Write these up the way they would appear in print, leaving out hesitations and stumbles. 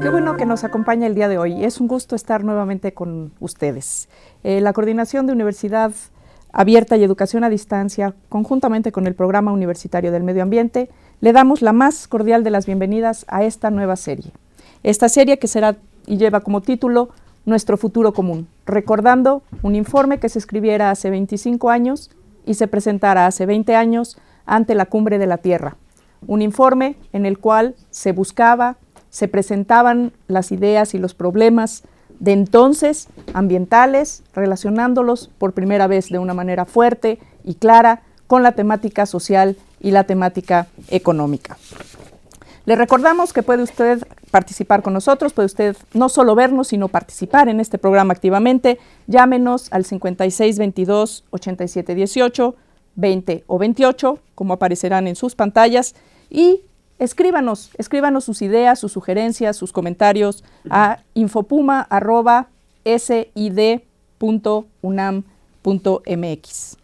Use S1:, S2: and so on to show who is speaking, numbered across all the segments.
S1: Qué bueno que nos acompaña el día de hoy. Es un gusto estar nuevamente con ustedes. La Coordinación de Universidad Abierta y Educación a Distancia, conjuntamente con el Programa Universitario del Medio Ambiente, le damos la más cordial de las bienvenidas a esta nueva serie. Esta serie que será y lleva como título Nuestro futuro común, recordando un informe que se escribiera hace 25 años y se presentara hace 20 años ante la Cumbre de la Tierra. Un informe en el cual se buscaba, se presentaban las ideas y los problemas de entonces ambientales, relacionándolos por primera vez de una manera fuerte y clara con la temática social y la temática económica. Le recordamos que puede usted participar con nosotros, puede usted no solo vernos, sino participar en este programa activamente. Llámenos al 5622-8718, 20 o 28, como aparecerán en sus pantallas, y escríbanos sus ideas, sus sugerencias, sus comentarios a infopuma@sid.unam.mx.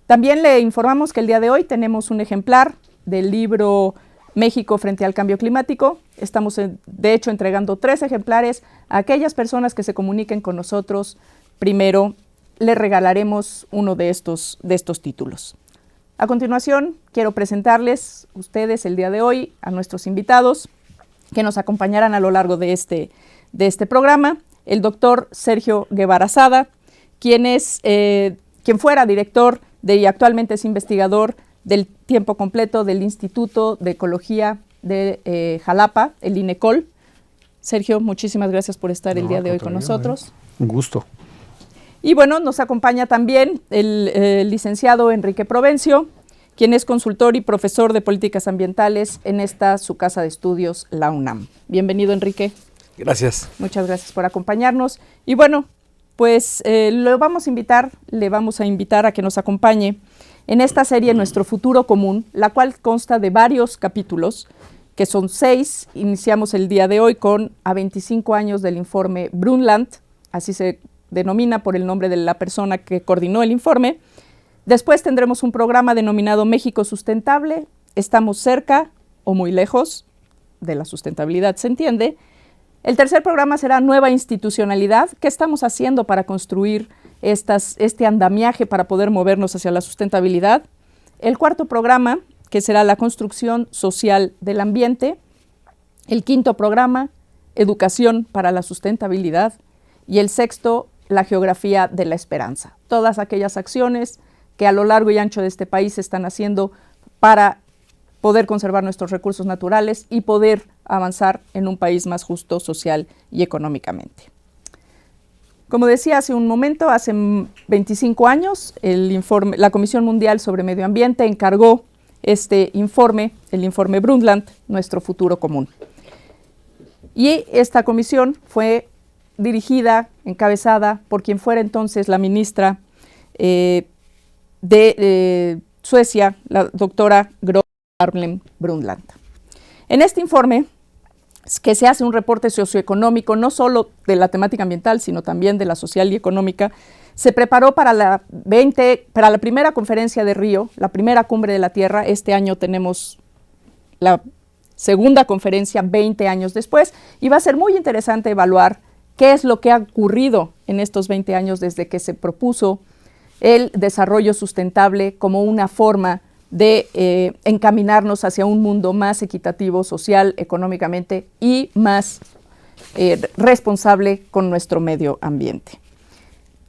S1: También le informamos que el día de hoy tenemos un ejemplar del libro México frente al cambio climático. Estamos, de hecho, entregando 3 ejemplares a aquellas personas que se comuniquen con nosotros. Primero, les regalaremos uno de estos títulos. A continuación, quiero presentarles ustedes el día de hoy a nuestros invitados que nos acompañarán a lo largo de este programa. El doctor Sergio Guevara Sada, quien fuera director y actualmente es investigador del tiempo completo del Instituto de Ecología de Jalapa, el INECOL. Sergio, muchísimas gracias por estar el día de hoy con nosotros.
S2: Un gusto.
S1: Y bueno, nos acompaña también el licenciado Enrique Provencio, quien es consultor y profesor de políticas ambientales en su casa de estudios, la UNAM. Bienvenido, Enrique.
S2: Gracias.
S1: Muchas gracias por acompañarnos. Y bueno, pues le vamos a invitar a que nos acompañe en esta serie Nuestro futuro común, la cual consta de varios capítulos, que son 6. Iniciamos el día de hoy con a 25 años del informe Brundtland, así se denomina por el nombre de la persona que coordinó el informe. Después tendremos un programa denominado México Sustentable. Estamos cerca o muy lejos de la sustentabilidad, se entiende. El tercer programa será Nueva Institucionalidad. ¿Qué estamos haciendo para construir este andamiaje para poder movernos hacia la sustentabilidad? El cuarto programa, que será la construcción social del ambiente. El quinto programa, Educación para la sustentabilidad. Y el sexto, la geografía de la esperanza. Todas aquellas acciones que a lo largo y ancho de este país se están haciendo para poder conservar nuestros recursos naturales y poder avanzar en un país más justo social y económicamente. Como decía hace un momento, hace 25 años, la Comisión Mundial sobre Medio Ambiente encargó este informe, el informe Brundtland, Nuestro futuro común. Y esta comisión fue dirigida, encabezada por quien fuera entonces la ministra de Suecia, la doctora Gro Harlem Brundtland. En este informe, que se hace un reporte socioeconómico, no solo de la temática ambiental, sino también de la social y económica, se preparó para la primera conferencia de Río, la primera cumbre de la Tierra. Este año tenemos la segunda conferencia 20 años después, y va a ser muy interesante evaluar qué es lo que ha ocurrido en estos 20 años desde que se propuso el desarrollo sustentable como una forma de encaminarnos hacia un mundo más equitativo, social, económicamente y más responsable con nuestro medio ambiente.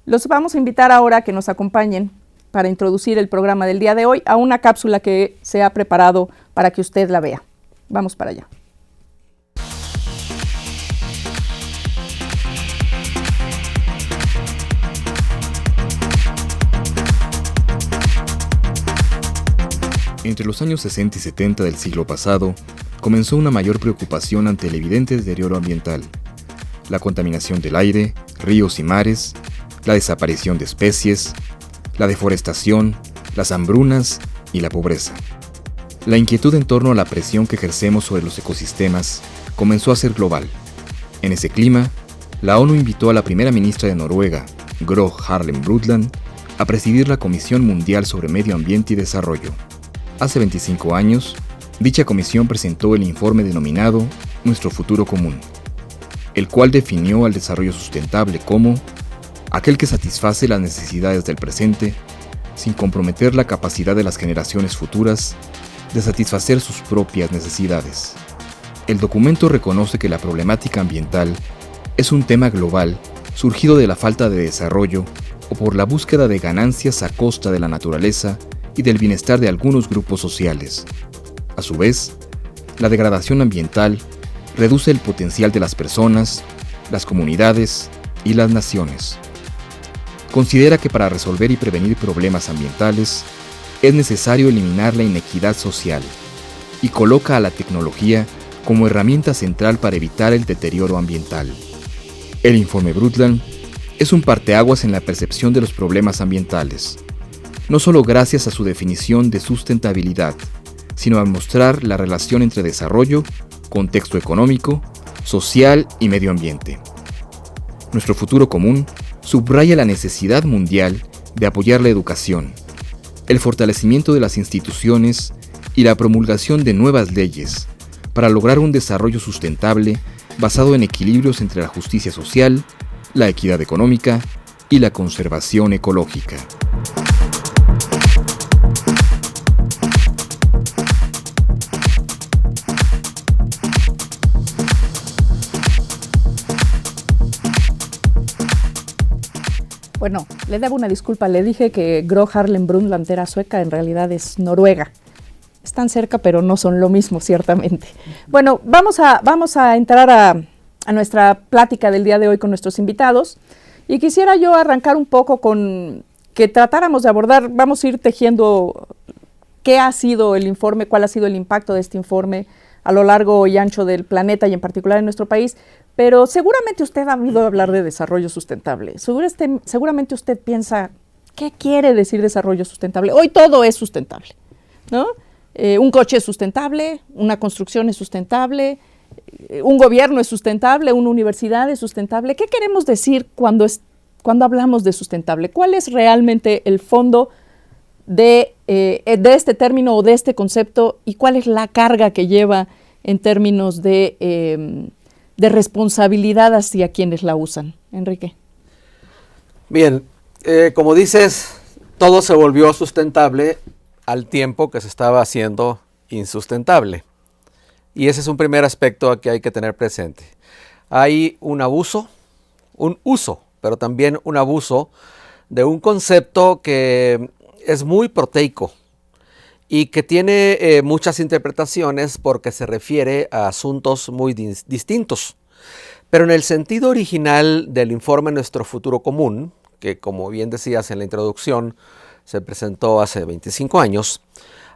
S1: Los vamos a invitar ahora a que nos acompañen para introducir el programa del día de hoy a una cápsula que se ha preparado para que usted la vea. Vamos para allá.
S2: Entre los años 60 y 70 del siglo pasado, comenzó una mayor preocupación ante el evidente deterioro ambiental, la contaminación del aire, ríos y mares, la desaparición de especies, la deforestación, las hambrunas y la pobreza. La inquietud en torno a la presión que ejercemos sobre los ecosistemas comenzó a ser global. En ese clima, la ONU invitó a la primera ministra de Noruega, Gro Harlem Brundtland, a presidir la Comisión Mundial sobre Medio Ambiente y Desarrollo. Hace 25 años, dicha comisión presentó el informe denominado Nuestro Futuro Común, el cual definió al desarrollo sustentable como aquel que satisface las necesidades del presente sin comprometer la capacidad de las generaciones futuras de satisfacer sus propias necesidades. El documento reconoce que la problemática ambiental es un tema global surgido de la falta de desarrollo o por la búsqueda de ganancias a costa de la naturaleza y del bienestar de algunos grupos sociales. A su vez, la degradación ambiental reduce el potencial de las personas, las comunidades y las naciones. Considera que para resolver y prevenir problemas ambientales es necesario eliminar la inequidad social y coloca a la tecnología como herramienta central para evitar el deterioro ambiental. El informe Brundtland es un parteaguas en la percepción de los problemas ambientales, no solo gracias a su definición de sustentabilidad, sino al mostrar la relación entre desarrollo, contexto económico, social y medio ambiente. Nuestro futuro común subraya la necesidad mundial de apoyar la educación, el fortalecimiento de las instituciones y la promulgación de nuevas leyes para lograr un desarrollo sustentable basado en equilibrios entre la justicia social, la equidad económica y la conservación ecológica.
S1: Bueno, le debo una disculpa, le dije que Gro Harlem Brundtland era sueca, en realidad es noruega. Están cerca, pero no son lo mismo, ciertamente. Bueno, vamos a entrar a nuestra plática del día de hoy con nuestros invitados. Y quisiera yo arrancar un poco con que tratáramos de abordar, vamos a ir tejiendo qué ha sido el informe, cuál ha sido el impacto de este informe a lo largo y ancho del planeta y en particular en nuestro país. Pero seguramente usted ha oído hablar de desarrollo sustentable. Seguramente usted piensa, ¿qué quiere decir desarrollo sustentable? Hoy todo es sustentable, ¿no? Un coche es sustentable, una construcción es sustentable, un gobierno es sustentable, una universidad es sustentable. ¿Qué queremos decir cuando hablamos de sustentable? ¿Cuál es realmente el fondo de este término o de este concepto y cuál es la carga que lleva en términos de responsabilidad hacia quienes la usan? Enrique.
S3: Bien, como dices, todo se volvió sustentable al tiempo que se estaba haciendo insustentable. Y ese es un primer aspecto que hay que tener presente. Hay un uso, pero también un abuso de un concepto que es muy proteico y que tiene muchas interpretaciones porque se refiere a asuntos muy distintos. Pero en el sentido original del informe Nuestro Futuro Común, que como bien decías en la introducción, se presentó hace 25 años,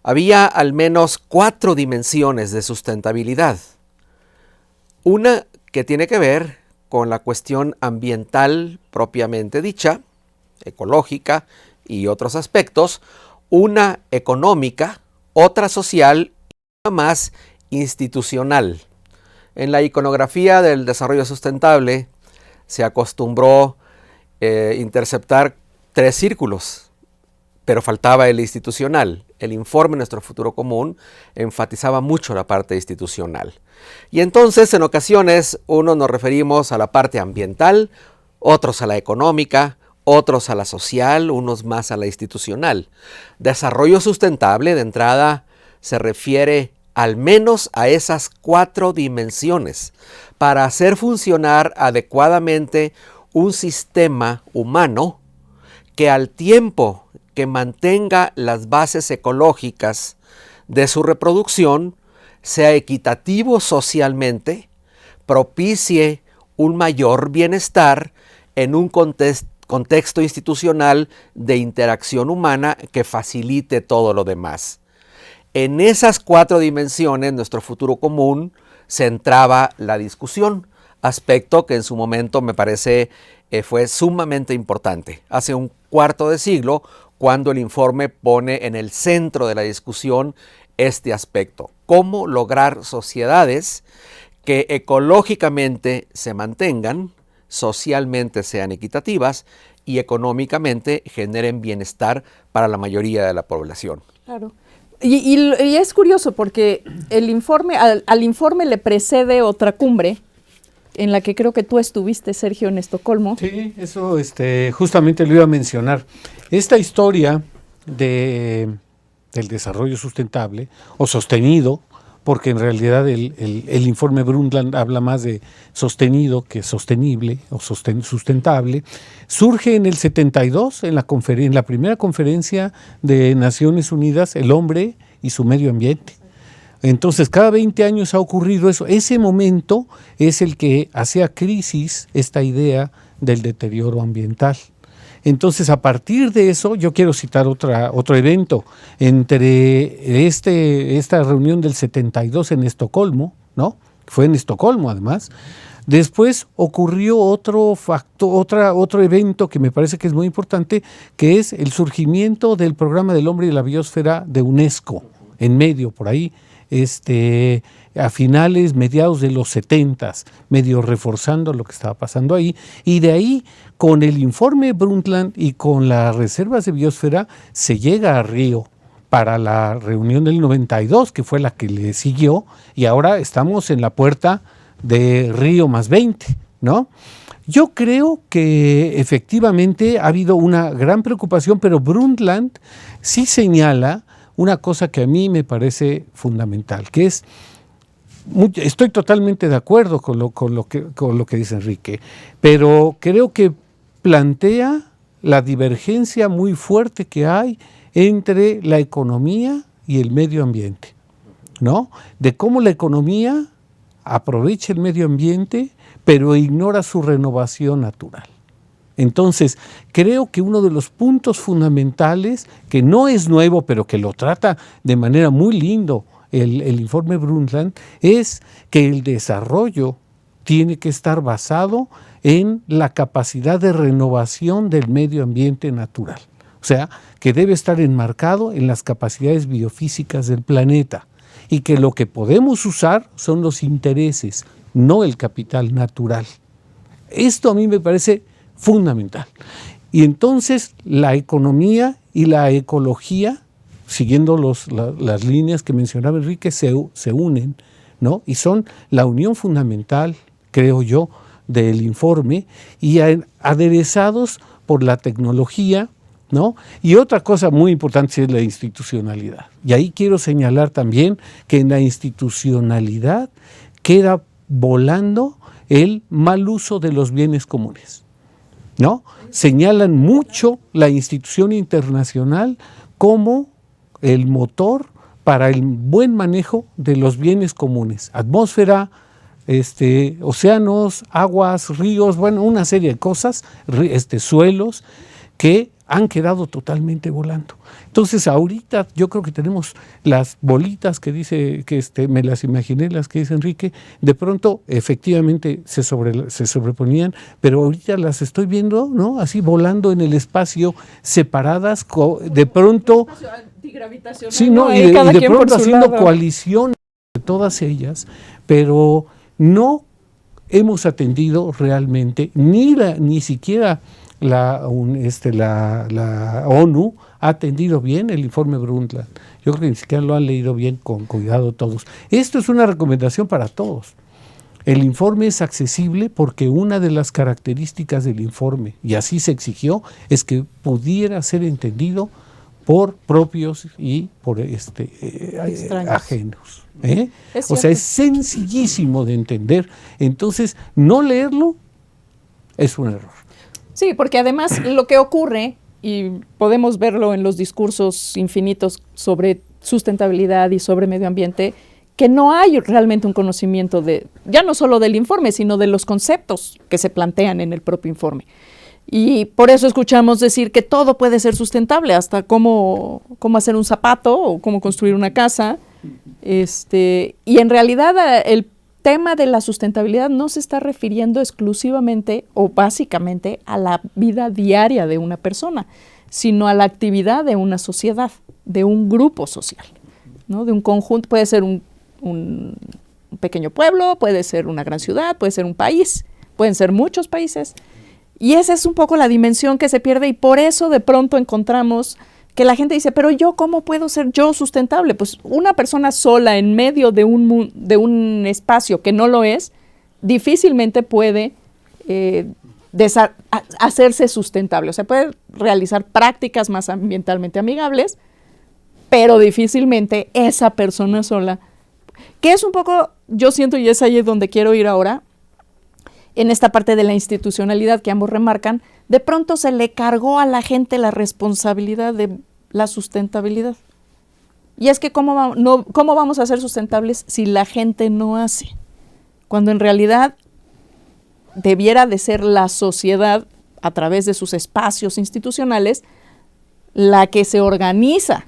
S3: había al menos 4 dimensiones de sustentabilidad. Una que tiene que ver con la cuestión ambiental propiamente dicha, ecológica y otros aspectos, una económica, otra social y una más institucional. En la iconografía del desarrollo sustentable se acostumbró interceptar 3 círculos, pero faltaba el institucional. El informe Nuestro Futuro Común enfatizaba mucho la parte institucional. Y entonces, en ocasiones, unos nos referimos a la parte ambiental, otros a la económica, otros a la social, unos más a la institucional. Desarrollo sustentable, de entrada, se refiere al menos a esas 4 dimensiones para hacer funcionar adecuadamente un sistema humano que al tiempo que mantenga las bases ecológicas de su reproducción, sea equitativo socialmente, propicie un mayor bienestar en un contexto institucional de interacción humana que facilite todo lo demás. En esas 4 dimensiones, nuestro futuro común, centraba la discusión, aspecto que en su momento me parece fue sumamente importante. Hace un cuarto de siglo, cuando el informe pone en el centro de la discusión este aspecto: cómo lograr sociedades que ecológicamente se mantengan, socialmente sean equitativas y económicamente generen bienestar para la mayoría de la población.
S1: Claro. Y es curioso porque el informe, al informe le precede otra cumbre en la que creo que tú estuviste, Sergio, en Estocolmo.
S4: Sí, eso justamente lo iba a mencionar. Esta historia del desarrollo sustentable o sostenido, porque en realidad el informe Brundtland habla más de sostenido que sostenible o sustentable, surge en el 72, en la primera conferencia de Naciones Unidas, el hombre y su medio ambiente. Entonces, cada 20 años ha ocurrido eso. Ese momento es el que hacía crisis esta idea del deterioro ambiental. Entonces, a partir de eso, yo quiero citar otro evento. Entre esta reunión del 72 en Estocolmo, ¿no? Fue en Estocolmo, además. Después ocurrió otro evento que me parece que es muy importante, que es el surgimiento del Programa del Hombre y la Biosfera de UNESCO, en medio, por ahí, a mediados de los 70s, medio reforzando lo que estaba pasando ahí, y de ahí, con el informe Brundtland y con las reservas de biosfera, se llega a Río para la reunión del 92, que fue la que le siguió, y ahora estamos en la puerta de Río +20, ¿no? Yo creo que efectivamente ha habido una gran preocupación, pero Brundtland sí señala una cosa que a mí me parece fundamental, que es, estoy totalmente de acuerdo con lo que dice Enrique, pero creo que plantea la divergencia muy fuerte que hay entre la economía y el medio ambiente, ¿no? De cómo la economía aprovecha el medio ambiente, pero ignora su renovación natural. Entonces, creo que uno de los puntos fundamentales, que no es nuevo, pero que lo trata de manera muy lindo el informe Brundtland, es que el desarrollo tiene que estar basado en la capacidad de renovación del medio ambiente natural. O sea, que debe estar enmarcado en las capacidades biofísicas del planeta y que lo que podemos usar son los intereses, no el capital natural. Esto a mí me parece fundamental. Y entonces la economía y la ecología, siguiendo las líneas que mencionaba Enrique, se unen, ¿no? Y son la unión fundamental, creo yo, del informe, y aderezados por la tecnología, ¿no? Y otra cosa muy importante es la institucionalidad. Y ahí quiero señalar también que en la institucionalidad queda volando el mal uso de los bienes comunes, ¿no? Señalan mucho la institución internacional como el motor para el buen manejo de los bienes comunes, atmósfera, océanos, aguas, ríos, bueno, una serie de cosas, suelos que han quedado totalmente volando. Entonces ahorita yo creo que tenemos las bolitas que dice, me las imaginé, las que dice Enrique, de pronto efectivamente se sobreponían, pero ahorita las estoy viendo, ¿no? Así volando en el espacio, separadas, de pronto, sí, ¿no? Y de pronto haciendo coalición de todas ellas, pero no hemos atendido realmente, ni siquiera la ONU ha atendido bien el informe Brundtland. Yo creo que ni siquiera lo han leído bien con cuidado todos. Esto es una recomendación para todos. El informe es accesible porque una de las características del informe, y así se exigió, es que pudiera ser entendido por propios y por ajenos. O sea, es sencillísimo de entender. Entonces, no leerlo es un error.
S1: Sí, porque además lo que ocurre, y podemos verlo en los discursos infinitos sobre sustentabilidad y sobre medio ambiente, que no hay realmente un conocimiento ya no solo del informe, sino de los conceptos que se plantean en el propio informe. Y por eso escuchamos decir que todo puede ser sustentable, hasta cómo hacer un zapato o cómo construir una casa. Y en realidad el tema de la sustentabilidad no se está refiriendo exclusivamente o básicamente a la vida diaria de una persona, sino a la actividad de una sociedad, de un grupo social, ¿no? De un conjunto. Puede ser un pequeño pueblo, puede ser una gran ciudad, puede ser un país, pueden ser muchos países. Y esa es un poco la dimensión que se pierde, y por eso de pronto encontramos que la gente dice, pero yo, ¿cómo puedo ser yo sustentable? Pues una persona sola en medio de un espacio que no lo es, difícilmente puede hacerse sustentable. O sea, puede realizar prácticas más ambientalmente amigables, pero difícilmente esa persona sola, que es un poco, yo siento, y es ahí donde quiero ir ahora, en esta parte de la institucionalidad que ambos remarcan, de pronto se le cargó a la gente la responsabilidad de la sustentabilidad. Y es que ¿cómo vamos a ser sustentables si la gente no hace? Cuando en realidad debiera de ser la sociedad, a través de sus espacios institucionales, la que se organiza.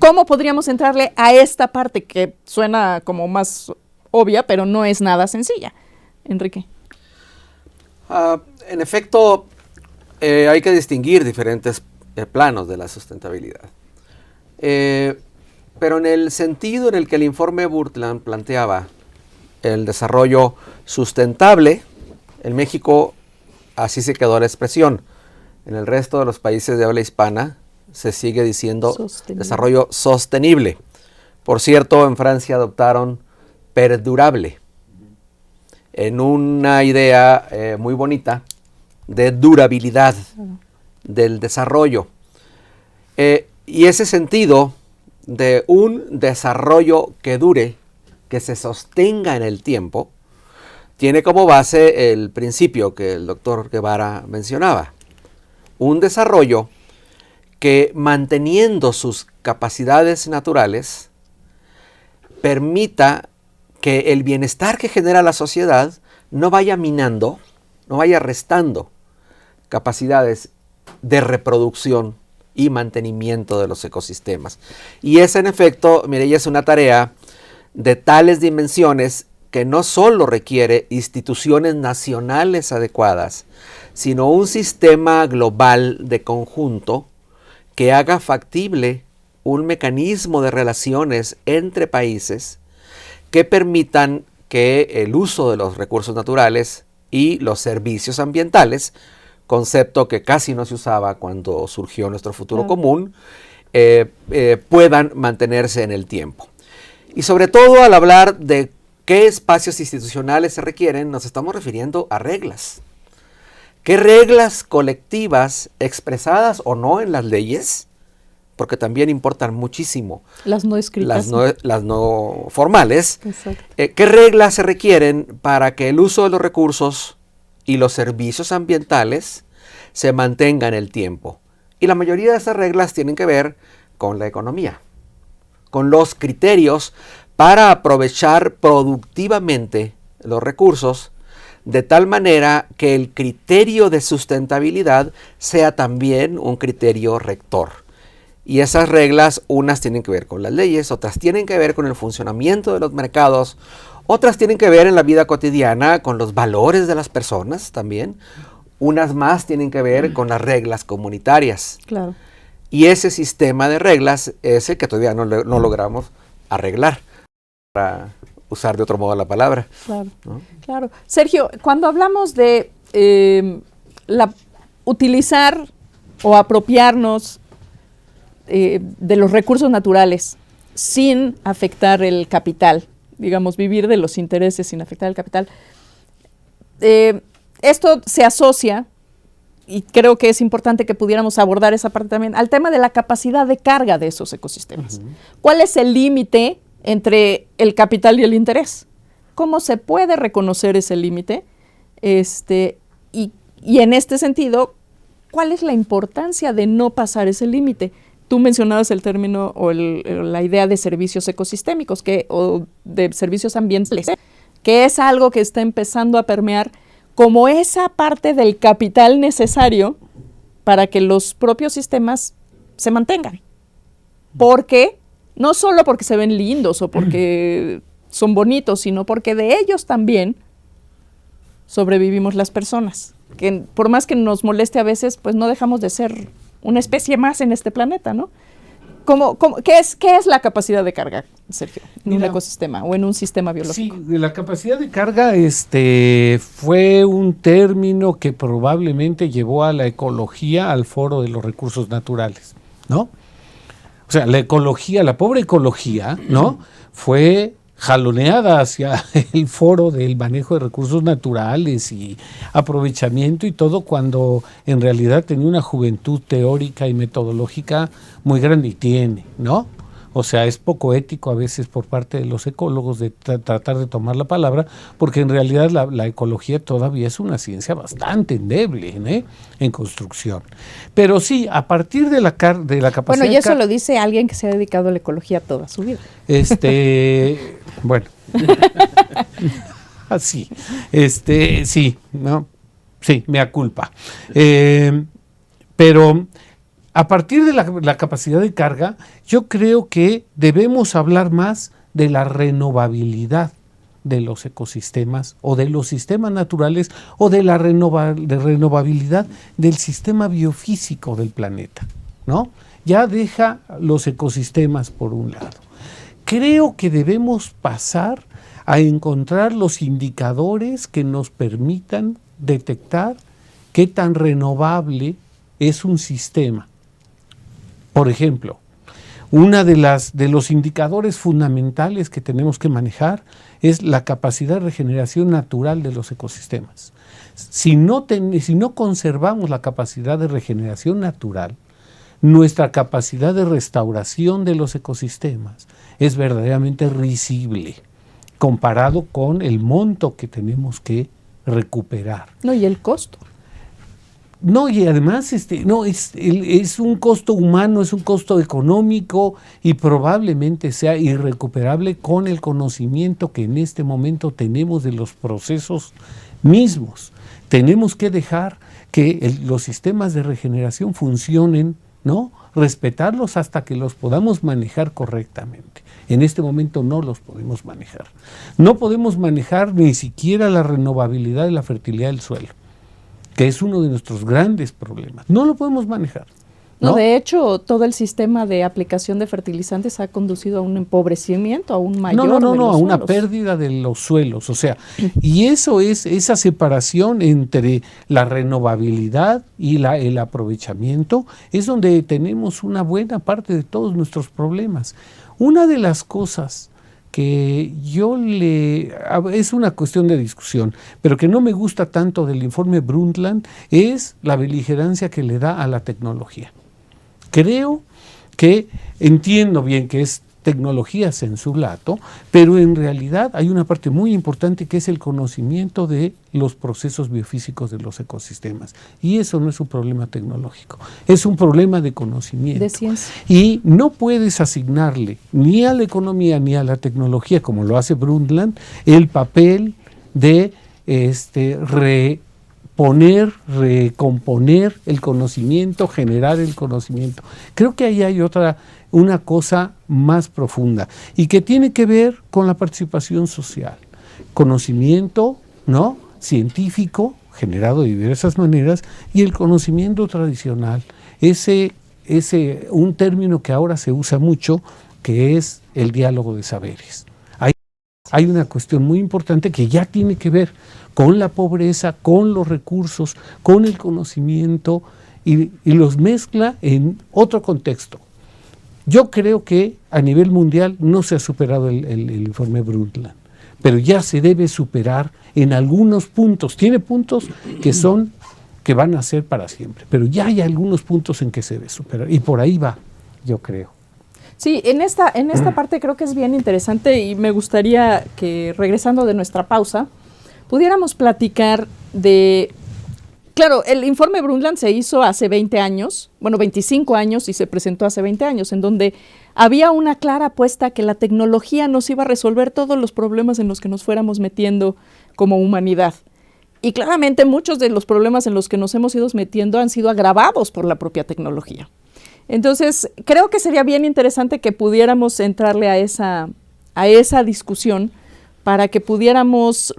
S1: ¿Cómo podríamos entrarle a esta parte que suena como más obvia, pero no es nada sencilla? Enrique.
S3: En efecto, hay que distinguir diferentes planos de la sustentabilidad. Pero en el sentido en el que el informe Brundtland planteaba el desarrollo sustentable, en México así se quedó la expresión. En el resto de los países de habla hispana se sigue diciendo desarrollo sostenible. Por cierto, en Francia adoptaron perdurable, en una idea muy bonita de durabilidad del desarrollo. Y ese sentido de un desarrollo que dure, que se sostenga en el tiempo, tiene como base el principio que el doctor Guevara mencionaba. Un desarrollo que, manteniendo sus capacidades naturales, permita que el bienestar que genera la sociedad no vaya minando, no vaya restando capacidades de reproducción y mantenimiento de los ecosistemas. Y esa, en efecto, mire, es una tarea de tales dimensiones que no solo requiere instituciones nacionales adecuadas, sino un sistema global de conjunto que haga factible un mecanismo de relaciones entre países que permitan que el uso de los recursos naturales y los servicios ambientales, concepto que casi no se usaba cuando surgió nuestro futuro común, puedan mantenerse en el tiempo. Y sobre todo, al hablar de qué espacios institucionales se requieren, nos estamos refiriendo a reglas. ¿Qué reglas colectivas, expresadas o no en las leyes? Porque también importan muchísimo.
S1: Las no escritas.
S3: Las no formales.
S1: Exacto.
S3: ¿Qué reglas se requieren para que el uso de los recursos y los servicios ambientales se mantengan en el tiempo? Y la mayoría de esas reglas tienen que ver con la economía, con los criterios para aprovechar productivamente los recursos, de tal manera que el criterio de sustentabilidad sea también un criterio rector. Y esas reglas, unas tienen que ver con las leyes, otras tienen que ver con el funcionamiento de los mercados, otras tienen que ver en la vida cotidiana con los valores de las personas también, unas más tienen que ver con las reglas comunitarias.
S1: Claro.
S3: Y ese sistema de reglas es el que todavía no logramos arreglar, para usar de otro modo la palabra.
S1: Claro,
S3: ¿no?
S1: Claro. Sergio, cuando hablamos de utilizar o apropiarnos de los recursos naturales sin afectar el capital digamos, vivir de los intereses sin afectar el capital. Esto se asocia, y creo que es importante que pudiéramos abordar esa parte también, al tema de la capacidad de carga de esos ecosistemas. ¿Cuál es el límite entre el capital y el interés? ¿Cómo se puede reconocer ese límite? Y en este sentido, ¿cuál es la importancia de no pasar ese límite? Tú mencionabas el término o la idea de servicios ecosistémicos o de servicios ambientales, que es algo que está empezando a permear como esa parte del capital necesario para que los propios sistemas se mantengan. Porque, no solo porque se ven lindos o porque son bonitos, sino porque de ellos también sobrevivimos las personas. Que por más que nos moleste a veces, pues no dejamos de ser una especie más en este planeta, ¿no? ¿Qué es la capacidad de carga, Sergio, en un ecosistema o en un sistema biológico?
S4: Sí, la capacidad de carga fue un término que probablemente llevó a la ecología al foro de los recursos naturales, ¿no? O sea, la ecología, la pobre ecología, ¿no? Fue jaloneada hacia el foro del manejo de recursos naturales y aprovechamiento y todo, cuando en realidad tenía una juventud teórica y metodológica muy grande, y tiene, ¿no? O sea, es poco ético a veces por parte de los ecólogos de tratar de tomar la palabra, porque en realidad la ecología todavía es una ciencia bastante endeble, en construcción. Pero sí, a partir de la capacidad...
S1: Bueno, y eso lo dice alguien que se ha dedicado a la ecología toda su vida.
S4: Bueno, así, sí, ¿no? Sí, mea culpa. Pero a partir de la capacidad de carga, yo creo que debemos hablar más de la renovabilidad de los ecosistemas o de los sistemas naturales, o de la renovabilidad del sistema biofísico del planeta, ¿no? Ya deja los ecosistemas por un lado. Creo que debemos pasar a encontrar los indicadores que nos permitan detectar qué tan renovable es un sistema. Por ejemplo, uno de los indicadores fundamentales que tenemos que manejar es la capacidad de regeneración natural de los ecosistemas. Si no conservamos la capacidad de regeneración natural, nuestra capacidad de restauración de los ecosistemas es verdaderamente risible comparado con el monto que tenemos que recuperar.
S1: No, y el costo.
S4: No, y además es un costo humano, es un costo económico, y probablemente sea irrecuperable con el conocimiento que en este momento tenemos de los procesos mismos. Tenemos que dejar que los sistemas de regeneración funcionen, ¿no? Respetarlos hasta que los podamos manejar correctamente. En este momento no los podemos manejar. No podemos manejar ni siquiera la renovabilidad y la fertilidad del suelo, que es uno de nuestros grandes problemas. No lo podemos manejar.
S1: No, de hecho, todo el sistema de aplicación de fertilizantes ha conducido a un empobrecimiento, a un mayor
S4: a una pérdida de los suelos. O sea, y eso es esa separación entre la renovabilidad y el aprovechamiento, es donde tenemos una buena parte de todos nuestros problemas. Una de las cosas que es una cuestión de discusión, pero que no me gusta tanto del informe Brundtland, es la beligerancia que le da a la tecnología. Creo que entiendo bien que es tecnología sensu lato, pero en realidad hay una parte muy importante que es el conocimiento de los procesos biofísicos de los ecosistemas. Y eso no es un problema tecnológico, es un problema de conocimiento.
S1: De ciencia.
S4: Y no puedes asignarle ni a la economía ni a la tecnología, como lo hace Brundtland, el papel de recomponer el conocimiento, generar el conocimiento. Creo que ahí hay una cosa más profunda y que tiene que ver con la participación social. Conocimiento, ¿no?, científico, generado de diversas maneras, y el conocimiento tradicional. Un término que ahora se usa mucho, que es el diálogo de saberes. Hay una cuestión muy importante que ya tiene que ver con la pobreza, con los recursos, con el conocimiento, y los mezcla en otro contexto. Yo creo que a nivel mundial no se ha superado el informe Brundtland, pero ya se debe superar en algunos puntos. Tiene puntos que van a ser para siempre, pero ya hay algunos puntos en que se debe superar, y por ahí va, yo creo.
S1: Sí, en esta parte creo que es bien interesante y me gustaría que, regresando de nuestra pausa, pudiéramos platicar de... Claro, el informe Brundtland se hizo hace 20 años, bueno, 25 años, y se presentó hace 20 años, en donde había una clara apuesta que la tecnología nos iba a resolver todos los problemas en los que nos fuéramos metiendo como humanidad. Y claramente muchos de los problemas en los que nos hemos ido metiendo han sido agravados por la propia tecnología. Entonces, creo que sería bien interesante que pudiéramos entrarle a esa discusión para que pudiéramos...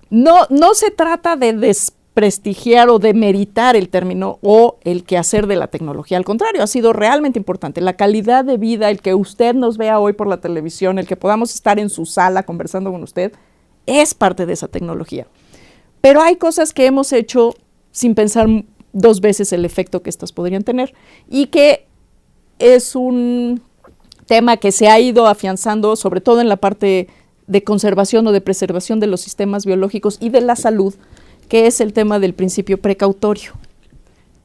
S1: No se trata de desprestigiar o de demeritar el término o el quehacer de la tecnología. Al contrario, ha sido realmente importante. La calidad de vida, el que usted nos vea hoy por la televisión, el que podamos estar en su sala conversando con usted, es parte de esa tecnología. Pero hay cosas que hemos hecho sin pensar dos veces el efecto que estas podrían tener, y que es un tema que se ha ido afianzando, sobre todo en la parte de conservación o de preservación de los sistemas biológicos y de la salud, que es el tema del principio precautorio,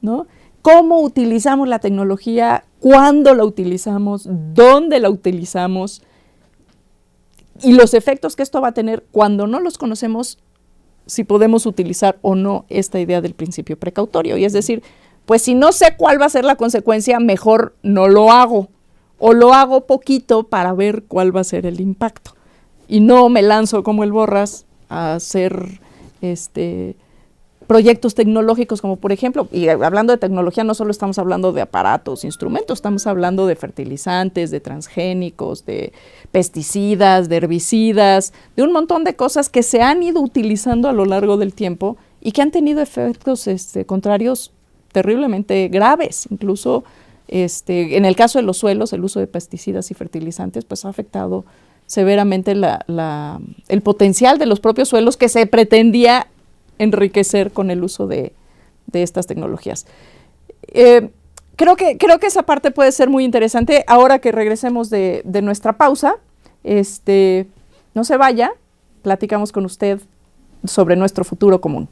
S1: ¿no? ¿Cómo utilizamos la tecnología? ¿Cuándo la utilizamos? ¿Dónde la utilizamos? Y los efectos que esto va a tener cuando no los conocemos, si podemos utilizar o no esta idea del principio precautorio. Y es decir, pues si no sé cuál va a ser la consecuencia, mejor no lo hago, o lo hago poquito para ver cuál va a ser el impacto. Y no me lanzo como el Borras a hacer proyectos tecnológicos, como por ejemplo, y hablando de tecnología, no solo estamos hablando de aparatos, instrumentos, estamos hablando de fertilizantes, de transgénicos, de pesticidas, de herbicidas, de un montón de cosas que se han ido utilizando a lo largo del tiempo y que han tenido efectos contrarios terriblemente graves. Incluso en el caso de los suelos, el uso de pesticidas y fertilizantes pues ha afectado severamente el potencial de los propios suelos que se pretendía enriquecer con el uso de estas tecnologías. Creo que esa parte puede ser muy interesante. Ahora que regresemos de nuestra pausa, no se vaya, platicamos con usted sobre nuestro futuro común.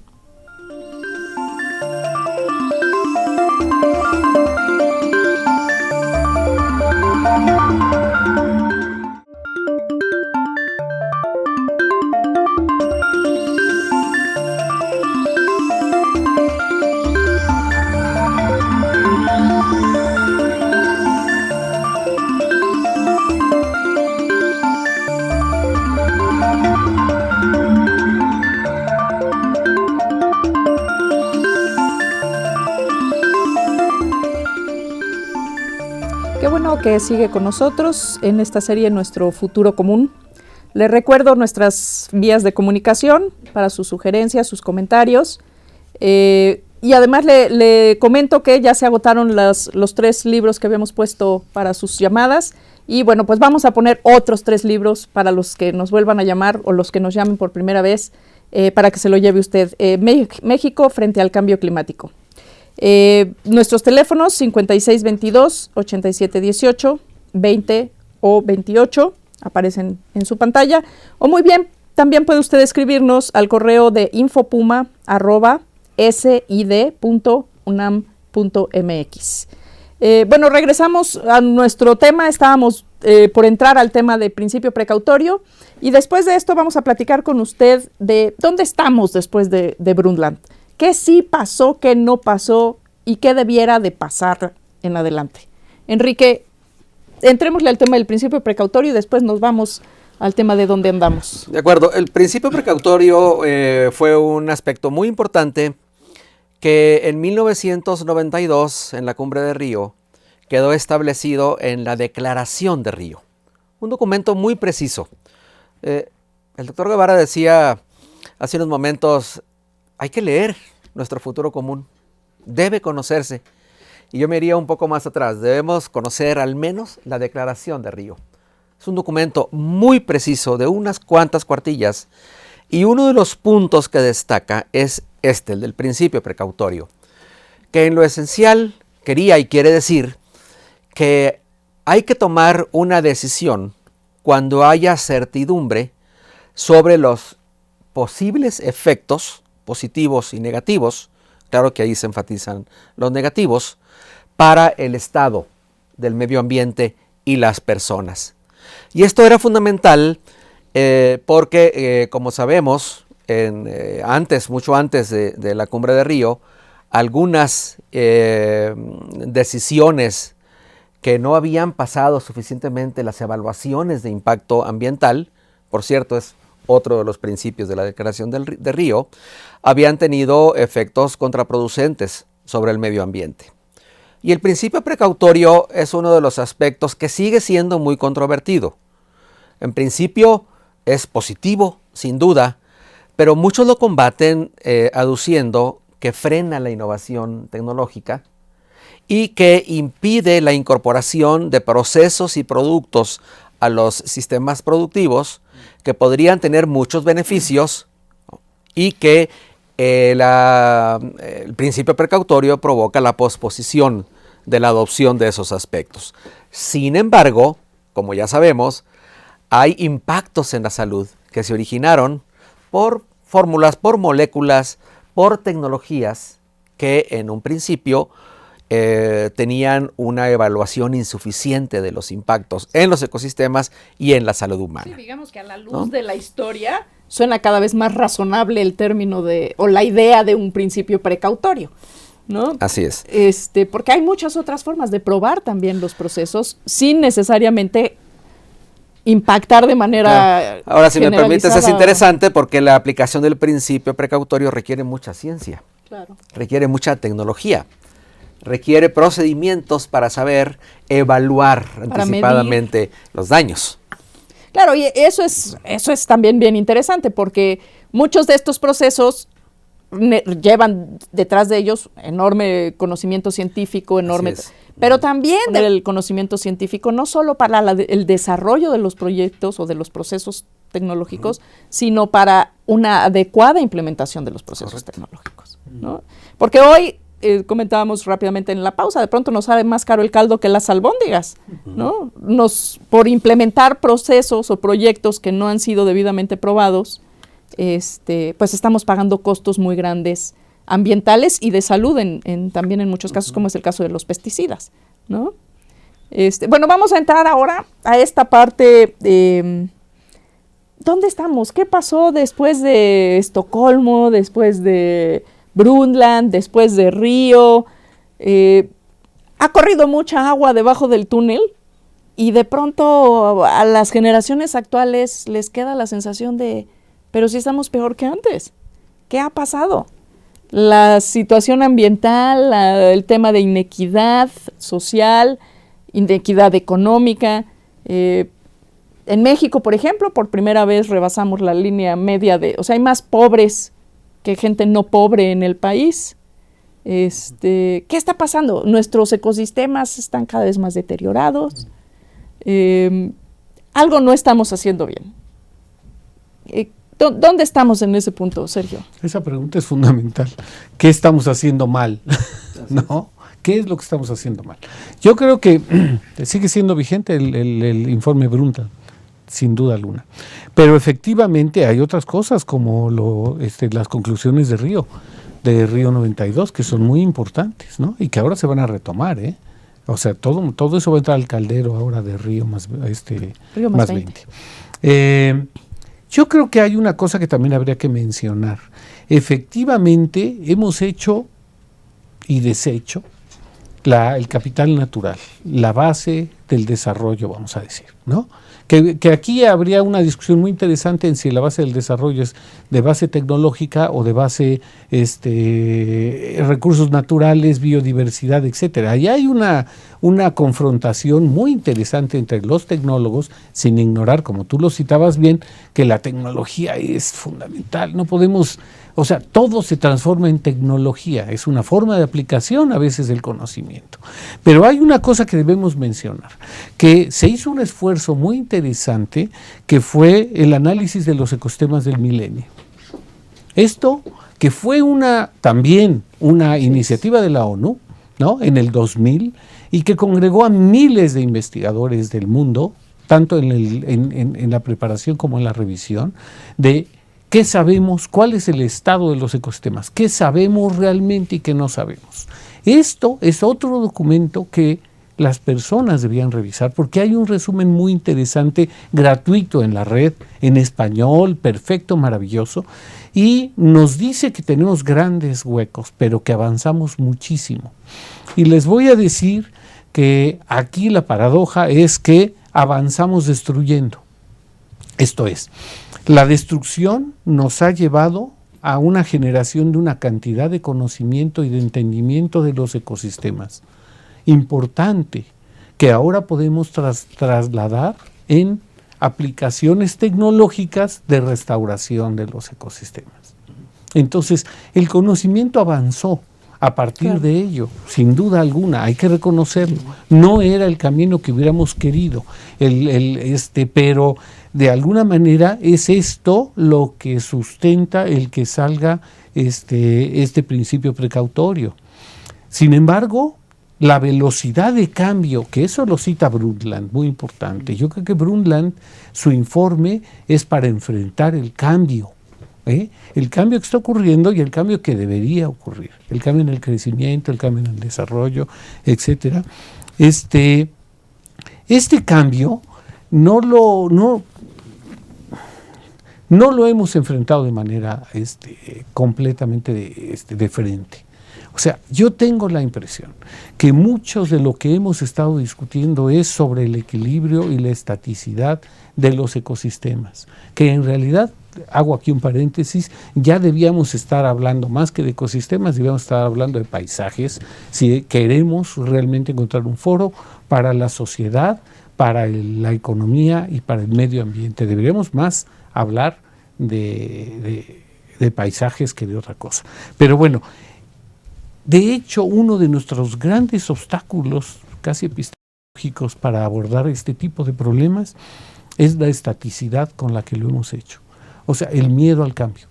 S1: Qué bueno que sigue con nosotros en esta serie Nuestro Futuro Común. Le recuerdo nuestras vías de comunicación para sus sugerencias, sus comentarios. Y además le comento que ya se agotaron los 3 libros que habíamos puesto para sus llamadas. Y bueno, pues vamos a poner otros 3 libros para los que nos vuelvan a llamar o los que nos llamen por primera vez, para que se lo lleve usted. México frente al cambio climático. Nuestros teléfonos 5622-8718, 20 o 28 aparecen en su pantalla, o muy bien, también puede usted escribirnos al correo de infopuma@sid.unam.mx. Bueno, regresamos a nuestro tema. Estábamos por entrar al tema de principio precautorio, y después de esto vamos a platicar con usted de dónde estamos después de Brundtland. ¿Qué sí pasó, qué no pasó y qué debiera de pasar en adelante? Enrique, entrémosle al tema del principio precautorio y después nos vamos al tema de dónde andamos.
S3: De acuerdo, el principio precautorio fue un aspecto muy importante que en 1992, en la Cumbre de Río, quedó establecido en la Declaración de Río. Un documento muy preciso. El doctor Guevara decía hace unos momentos, hay que leer Nuestro Futuro Común, debe conocerse. Y yo me iría un poco más atrás, debemos conocer al menos la Declaración de Río. Es un documento muy preciso de unas cuantas cuartillas, y uno de los puntos que destaca es el del principio precautorio, que en lo esencial quería y quiere decir que hay que tomar una decisión cuando haya certidumbre sobre los posibles efectos positivos y negativos, claro que ahí se enfatizan los negativos, para el estado del medio ambiente y las personas. Y esto era fundamental porque, como sabemos, mucho antes de la Cumbre de Río, algunas decisiones que no habían pasado suficientemente las evaluaciones de impacto ambiental, por cierto, es otro de los principios de la Declaración de Río, habían tenido efectos contraproducentes sobre el medio ambiente. Y el principio precautorio es uno de los aspectos que sigue siendo muy controvertido. En principio es positivo, sin duda, pero muchos lo combaten aduciendo que frena la innovación tecnológica y que impide la incorporación de procesos y productos a los sistemas productivos que podrían tener muchos beneficios y que el principio precautorio provoca la posposición de la adopción de esos aspectos. Sin embargo, como ya sabemos, hay impactos en la salud que se originaron por fórmulas, por moléculas, por tecnologías que en un principio tenían una evaluación insuficiente de los impactos en los ecosistemas y en la salud humana.
S1: Sí, digamos que a la luz de la historia suena cada vez más razonable el término o la idea de un principio precautorio, ¿no?
S3: Así es.
S1: Porque hay muchas otras formas de probar también los procesos sin necesariamente impactar de manera
S3: claro. Ahora, si me permites, es interesante porque la aplicación del principio precautorio requiere mucha ciencia,
S1: claro,
S3: requiere mucha tecnología, requiere procedimientos para saber evaluar anticipadamente los daños.
S1: Claro, y eso es también bien interesante porque muchos de estos procesos llevan detrás de ellos enorme conocimiento científico, pero también el conocimiento científico no solo para el desarrollo de los proyectos o de los procesos tecnológicos, sino para una adecuada implementación de los procesos tecnológicos, ¿no? Porque hoy, comentábamos rápidamente en la pausa, de pronto nos sale más caro el caldo que las albóndigas, ¿no? Por implementar procesos o proyectos que no han sido debidamente probados, pues estamos pagando costos muy grandes ambientales y de salud también en muchos casos, como es el caso de los pesticidas, ¿no? Bueno, vamos a entrar ahora a esta parte. ¿Dónde estamos? ¿Qué pasó después de Estocolmo, después de Brundtland, después de Río? Ha corrido mucha agua debajo del túnel y de pronto a las generaciones actuales les queda la sensación de, pero si estamos peor que antes. ¿Qué ha pasado? La situación ambiental, el tema de inequidad social, inequidad económica. En México, por ejemplo, por primera vez rebasamos la línea media hay más pobres que gente no pobre en el país. ¿Qué está pasando? Nuestros ecosistemas están cada vez más deteriorados. Algo no estamos haciendo bien. ¿Dónde estamos en ese punto, Sergio?
S4: Esa pregunta es fundamental. ¿Qué estamos haciendo mal? ¿No? ¿Qué es lo que estamos haciendo mal? Yo creo que sigue siendo vigente el informe Brundtland, sin duda alguna. Pero efectivamente hay otras cosas como las conclusiones de Río 92, que son muy importantes, ¿no? Y que ahora se van a retomar, ¿eh? O sea, todo eso va a entrar al caldero ahora de Río más 20. Yo creo que hay una cosa que también habría que mencionar. Efectivamente, hemos hecho y deshecho el capital natural, la base del desarrollo, vamos a decir, ¿no? Que aquí habría una discusión muy interesante en si la base del desarrollo es de base tecnológica o de base recursos naturales, biodiversidad, etcétera. Ahí hay una confrontación muy interesante entre los tecnólogos, sin ignorar, como tú lo citabas bien, que la tecnología es fundamental. No podemos, todo se transforma en tecnología, es una forma de aplicación a veces del conocimiento. Pero hay una cosa que debemos mencionar, que se hizo un esfuerzo muy interesante, que fue el análisis de los ecosistemas del milenio. Esto, que fue también una iniciativa de la ONU, ¿no? En el 2000, y que congregó a miles de investigadores del mundo, tanto en la preparación como en la revisión, de qué sabemos, cuál es el estado de los ecosistemas, qué sabemos realmente y qué no sabemos. Esto es otro documento que las personas debían revisar, porque hay un resumen muy interesante, gratuito en la red, en español, perfecto, maravilloso, y nos dice que tenemos grandes huecos, pero que avanzamos muchísimo. Y les voy a decir que aquí la paradoja es que avanzamos destruyendo. Esto es, la destrucción nos ha llevado a una generación de una cantidad de conocimiento y de entendimiento de los ecosistemas importante, que ahora podemos trasladar en aplicaciones tecnológicas de restauración de los ecosistemas. Entonces, el conocimiento avanzó a partir de ello, sin duda alguna, hay que reconocerlo. No era el camino que hubiéramos querido, pero de alguna manera es esto lo que sustenta el que salga este principio precautorio. Sin embargo, la velocidad de cambio, que eso lo cita Brundtland, muy importante. Yo creo que Brundtland, su informe es para enfrentar el cambio, el cambio que está ocurriendo y el cambio que debería ocurrir, el cambio en el crecimiento, el cambio en el desarrollo, etcétera. Este cambio no lo hemos enfrentado de manera completamente de frente. O sea, yo tengo la impresión que muchos de lo que hemos estado discutiendo es sobre el equilibrio y la estaticidad de los ecosistemas, que en realidad, hago aquí un paréntesis, ya debíamos estar hablando más que de ecosistemas, debíamos estar hablando de paisajes, si queremos realmente encontrar un foro para la sociedad, para la economía y para el medio ambiente. Deberíamos más hablar de paisajes que de otra cosa. Pero bueno, de hecho, uno de nuestros grandes obstáculos, casi epistemológicos, para abordar este tipo de problemas es la estaticidad con la que lo hemos hecho. O sea, el miedo al cambio.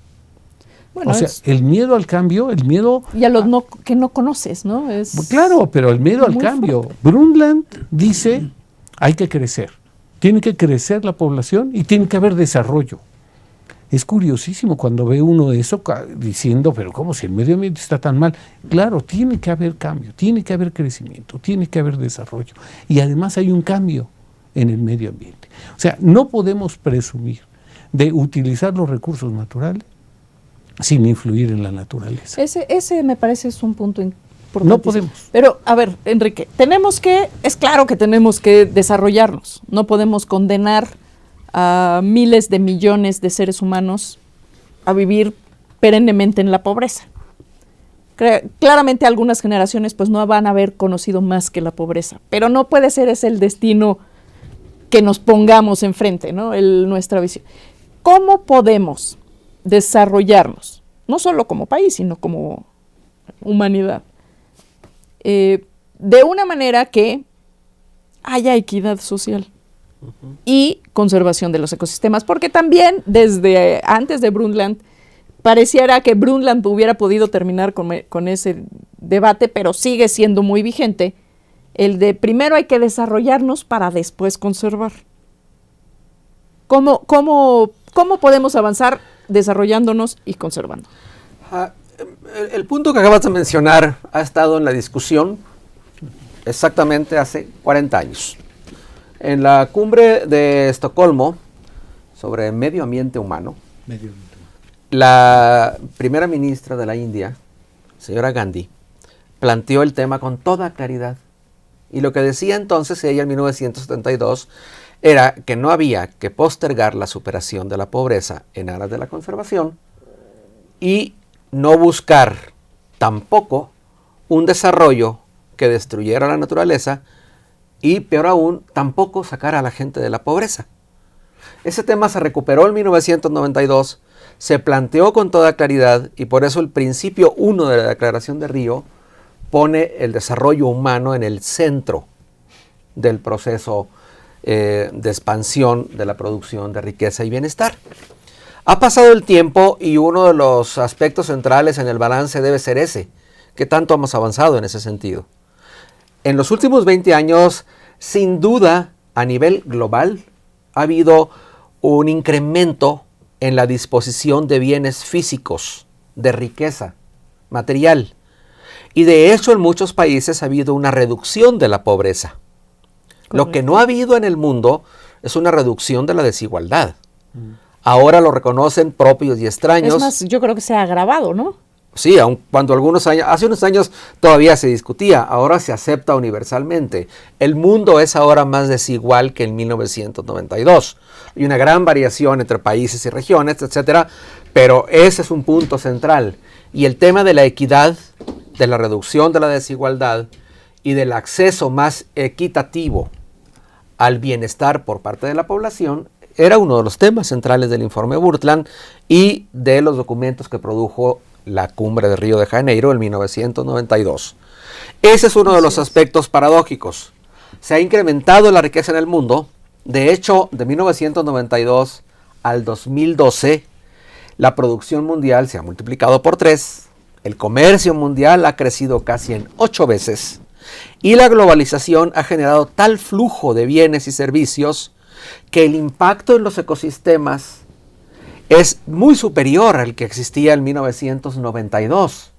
S4: Bueno, o sea, el miedo al cambio, el miedo...
S1: Y a los que no conoces, ¿no?
S4: Claro, pero el miedo al cambio. Fuerte. Brundtland dice, hay que crecer. Tiene que crecer la población y tiene que haber desarrollo. Es curiosísimo cuando ve uno eso diciendo, pero ¿cómo si el medio ambiente está tan mal? Claro, tiene que haber cambio, tiene que haber crecimiento, tiene que haber desarrollo. Y además hay un cambio en el medio ambiente. O sea, no podemos presumir de utilizar los recursos naturales sin influir en la naturaleza.
S1: Ese me parece es un punto importante.
S4: No podemos.
S1: Pero, a ver, Enrique, es claro que tenemos que desarrollarnos. No podemos condenar a miles de millones de seres humanos a vivir perennemente en la pobreza. Claramente algunas generaciones pues no van a haber conocido más que la pobreza, pero no puede ser ese el destino que nos pongamos enfrente, ¿no? Nuestra visión. ¿Cómo podemos desarrollarnos, no solo como país, sino como humanidad, de una manera que haya equidad social y conservación de los ecosistemas? Porque también desde antes de Brundtland pareciera que Brundtland hubiera podido terminar con ese debate, pero sigue siendo muy vigente el de primero hay que desarrollarnos para después conservar. ¿Cómo podemos avanzar desarrollándonos y conservando?
S3: El punto que acabas de mencionar ha estado en la discusión exactamente hace 40 años. En la cumbre de Estocolmo sobre medio ambiente humano, la primera ministra de la India, señora Gandhi, planteó el tema con toda claridad. Y lo que decía entonces ella en 1972 era que no había que postergar la superación de la pobreza en aras de la conservación y no buscar tampoco un desarrollo que destruyera la naturaleza y, peor aún, tampoco sacar a la gente de la pobreza. Ese tema se recuperó en 1992, se planteó con toda claridad y por eso el principio 1 de la Declaración de Río pone el desarrollo humano en el centro del proceso de expansión de la producción de riqueza y bienestar. Ha pasado el tiempo y uno de los aspectos centrales en el balance debe ser ese, que tanto hemos avanzado en ese sentido. en los últimos 20 años, sin duda, a nivel global, ha habido un incremento en la disposición de bienes físicos, de riqueza material. Y de hecho, en muchos países ha habido una reducción de la pobreza. Correcto. Lo que no ha habido en el mundo es una reducción de la desigualdad. Ahora lo reconocen propios y extraños.
S1: Es más, yo creo que se ha agravado, ¿no?
S3: Sí, aun cuando hace unos años todavía se discutía, ahora se acepta universalmente. El mundo es ahora más desigual que en 1992. Hay una gran variación entre países y regiones, etcétera, pero ese es un punto central. Y el tema de la equidad, de la reducción de la desigualdad y del acceso más equitativo al bienestar por parte de la población era uno de los temas centrales del informe Brundtland y de los documentos que produjo la Cumbre de Río de Janeiro en 1992. Ese es uno de los aspectos paradójicos. Se ha incrementado la riqueza en el mundo. De hecho, de 1992 al 2012, la producción mundial se ha multiplicado por 3, el comercio mundial ha crecido casi en 8 veces y la globalización ha generado tal flujo de bienes y servicios que el impacto en los ecosistemas es muy superior al que existía en 1992,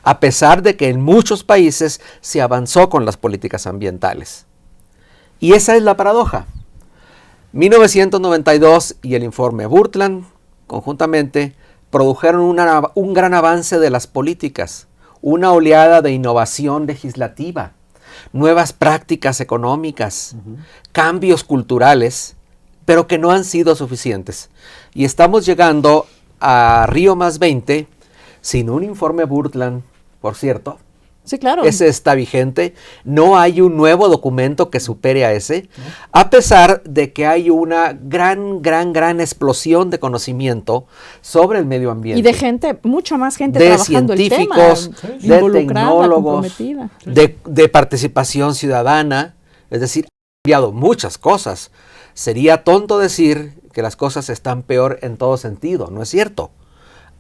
S3: a pesar de que en muchos países se avanzó con las políticas ambientales. Y esa es la paradoja. 1992 y el informe Brundtland, conjuntamente, produjeron un gran avance de las políticas, una oleada de innovación legislativa, nuevas prácticas económicas, cambios culturales, pero que no han sido suficientes. Y estamos llegando a Río +20 sin un informe Brundtland, por cierto.
S1: Sí, claro.
S3: Ese está vigente. No hay un nuevo documento que supere a ese, a pesar de que hay una gran explosión de conocimiento sobre el medio ambiente.
S1: Y de gente, mucha más gente
S3: de
S1: trabajando
S3: científicos,
S1: el tema,
S3: de
S1: involucrada,
S3: tecnólogos,
S1: comprometida.
S3: de participación ciudadana. Es decir, han cambiado muchas cosas. Sería tonto decir que las cosas están peor en todo sentido. No es cierto.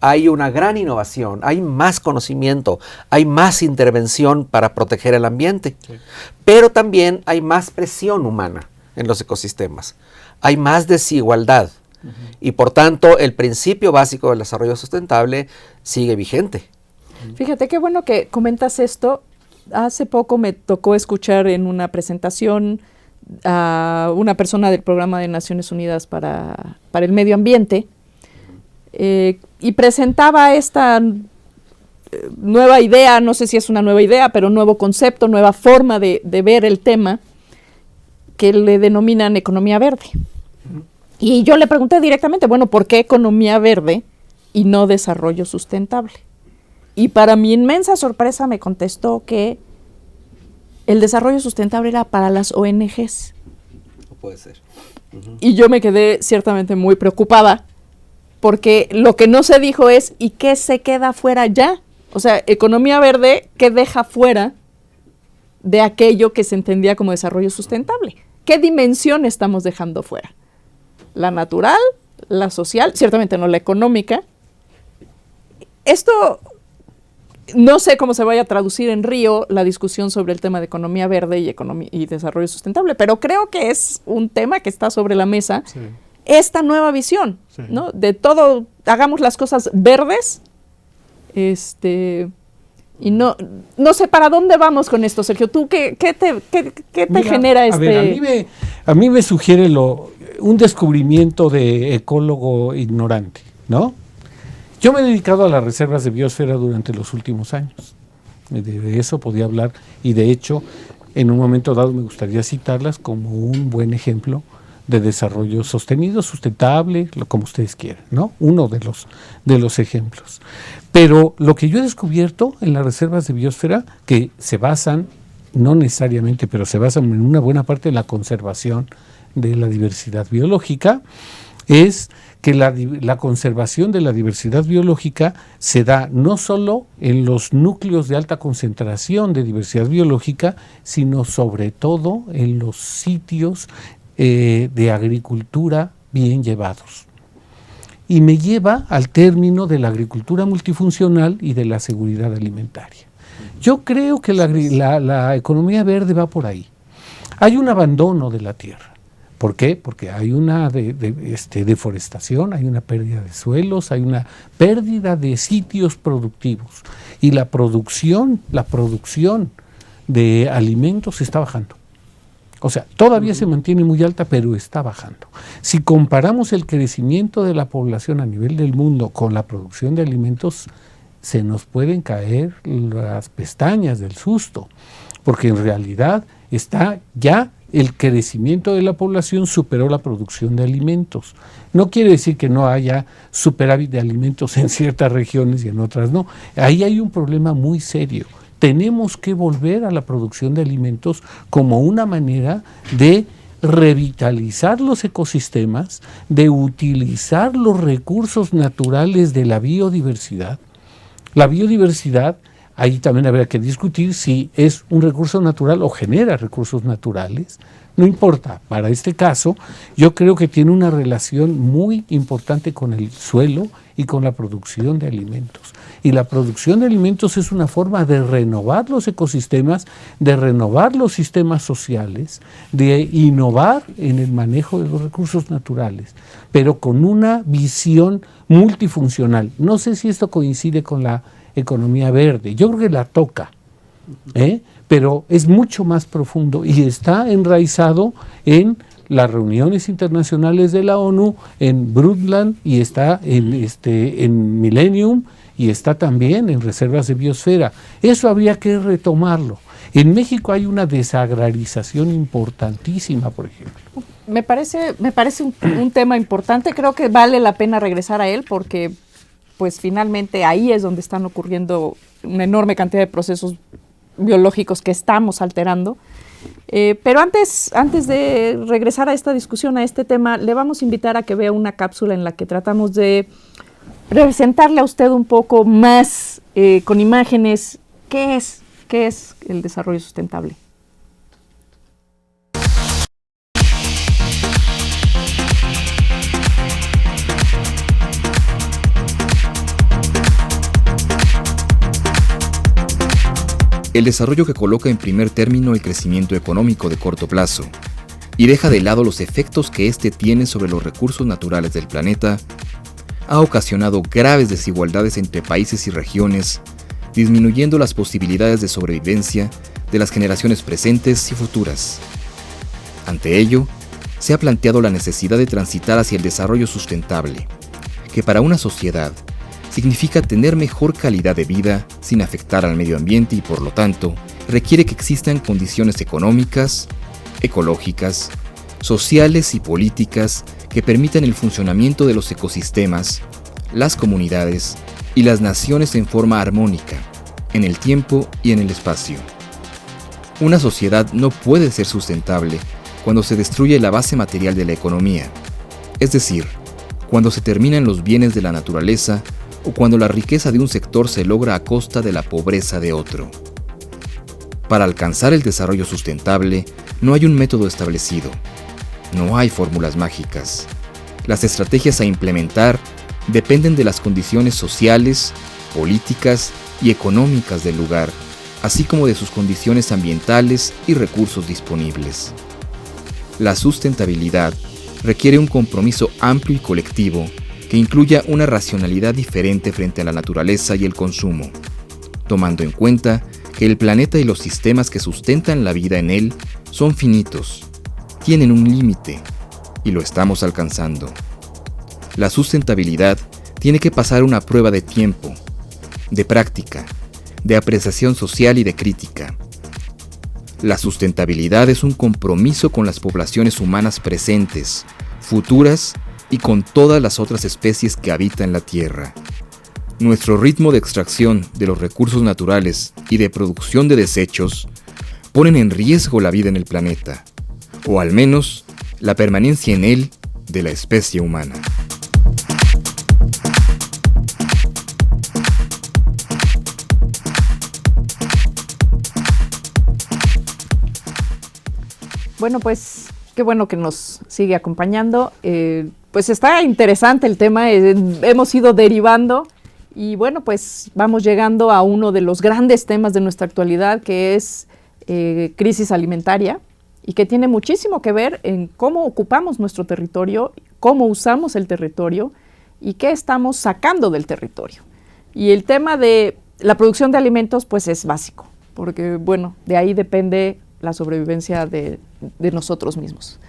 S3: Hay una gran innovación, hay más conocimiento, hay más intervención para proteger el ambiente, pero también hay más presión humana en los ecosistemas, hay más desigualdad y por tanto el principio básico del desarrollo sustentable sigue vigente.
S1: Fíjate qué bueno que comentas esto. Hace poco me tocó escuchar en una presentación a una persona del Programa de Naciones Unidas para el Medio Ambiente, y presentaba esta nueva idea, no sé si es una nueva idea, pero nuevo concepto, nueva forma de ver el tema, que le denominan economía verde. Y yo le pregunté directamente, bueno, ¿por qué economía verde y no desarrollo sustentable? Y para mi inmensa sorpresa me contestó que el desarrollo sustentable era para las ONGs.
S3: No puede ser.
S1: Y yo me quedé ciertamente muy preocupada, porque lo que no se dijo es, ¿y qué se queda fuera ya? O sea, economía verde, ¿qué deja fuera de aquello que se entendía como desarrollo sustentable? ¿Qué dimensión estamos dejando fuera? ¿La natural? ¿La social? Ciertamente no la económica. Esto, no sé cómo se vaya a traducir en Río la discusión sobre el tema de economía verde y desarrollo sustentable, pero creo que es un tema que está sobre la mesa. Sí. Esta nueva visión, sí, ¿no? De todo, hagamos las cosas verdes, y no sé para dónde vamos con esto, Sergio. ¿Tú qué te genera este?
S4: A ver, a mí me sugiere un descubrimiento de ecólogo ignorante, ¿no? Yo me he dedicado a las reservas de biosfera durante los últimos años. De eso podía hablar, y de hecho, en un momento dado me gustaría citarlas como un buen ejemplo de desarrollo sostenido, sustentable, como ustedes quieran, ¿no? Uno de los ejemplos. Pero lo que yo he descubierto en las reservas de biosfera, que se basan, no necesariamente, pero se basan en una buena parte en la conservación de la diversidad biológica, es que la conservación de la diversidad biológica se da no solo en los núcleos de alta concentración de diversidad biológica, sino sobre todo en los sitios de agricultura bien llevados. Y me lleva al término de la agricultura multifuncional y de la seguridad alimentaria. Yo creo que la economía verde va por ahí. Hay un abandono de la tierra. ¿Por qué? Porque hay una deforestación, hay una pérdida de suelos, hay una pérdida de sitios productivos. Y la producción de alimentos está bajando. O sea, todavía se mantiene muy alta, pero está bajando. Si comparamos el crecimiento de la población a nivel del mundo con la producción de alimentos, se nos pueden caer las pestañas del susto, porque en realidad el crecimiento de la población superó la producción de alimentos. No quiere decir que no haya superávit de alimentos en ciertas regiones y en otras no. Ahí hay un problema muy serio. Tenemos que volver a la producción de alimentos como una manera de revitalizar los ecosistemas, de utilizar los recursos naturales de la biodiversidad. La biodiversidad, ahí también habría que discutir si es un recurso natural o genera recursos naturales. No importa, para este caso, yo creo que tiene una relación muy importante con el suelo y con la producción de alimentos. Y la producción de alimentos es una forma de renovar los ecosistemas, de renovar los sistemas sociales, de innovar en el manejo de los recursos naturales, pero con una visión multifuncional. No sé si esto coincide con la economía verde, yo creo que la toca, pero es mucho más profundo y está enraizado en las reuniones internacionales de la ONU, en Brundtland, y está en Millennium, y está también en reservas de biosfera. Eso habría que retomarlo. En México hay una desagrarización importantísima, por ejemplo.
S1: Me parece un tema importante. Creo que vale la pena regresar a él porque, pues, finalmente ahí es donde están ocurriendo una enorme cantidad de procesos biológicos que estamos alterando. Pero antes de regresar a esta discusión, a este tema, le vamos a invitar a que vea una cápsula en la que tratamos de presentarle a usted un poco más con imágenes qué es el desarrollo sustentable.
S2: El desarrollo que coloca en primer término el crecimiento económico de corto plazo y deja de lado los efectos que éste tiene sobre los recursos naturales del planeta, ha ocasionado graves desigualdades entre países y regiones, disminuyendo las posibilidades de sobrevivencia de las generaciones presentes y futuras. Ante ello, se ha planteado la necesidad de transitar hacia el desarrollo sustentable, que para una sociedad significa tener mejor calidad de vida sin afectar al medio ambiente y, por lo tanto, requiere que existan condiciones económicas, ecológicas, sociales y políticas que permitan el funcionamiento de los ecosistemas, las comunidades y las naciones en forma armónica, en el tiempo y en el espacio. Una sociedad no puede ser sustentable cuando se destruye la base material de la economía, es decir, cuando se terminan los bienes de la naturaleza o cuando la riqueza de un sector se logra a costa de la pobreza de otro. Para alcanzar el desarrollo sustentable, no hay un método establecido. No hay fórmulas mágicas. Las estrategias a implementar dependen de las condiciones sociales, políticas y económicas del lugar, así como de sus condiciones ambientales y recursos disponibles. La sustentabilidad requiere un compromiso amplio y colectivo que incluya una racionalidad diferente frente a la naturaleza y el consumo, tomando en cuenta que el planeta y los sistemas que sustentan la vida en él son finitos, tienen un límite, y lo estamos alcanzando. La sustentabilidad tiene que pasar una prueba de tiempo, de práctica, de apreciación social y de crítica. La sustentabilidad es un compromiso con las poblaciones humanas presentes, futuras y con todas las otras especies que habitan la Tierra. Nuestro ritmo de extracción de los recursos naturales y de producción de desechos ponen en riesgo la vida en el planeta, o al menos la permanencia en él de la especie humana.
S1: Bueno, pues qué bueno que nos sigue acompañando. Pues está interesante el tema, hemos ido derivando Y bueno, pues vamos llegando a uno de los grandes temas de nuestra actualidad, que es crisis alimentaria, y que tiene muchísimo que ver en cómo ocupamos nuestro territorio, cómo usamos el territorio y qué estamos sacando del territorio. Y el tema de la producción de alimentos pues es básico, porque bueno, de ahí depende la sobrevivencia de nosotros mismos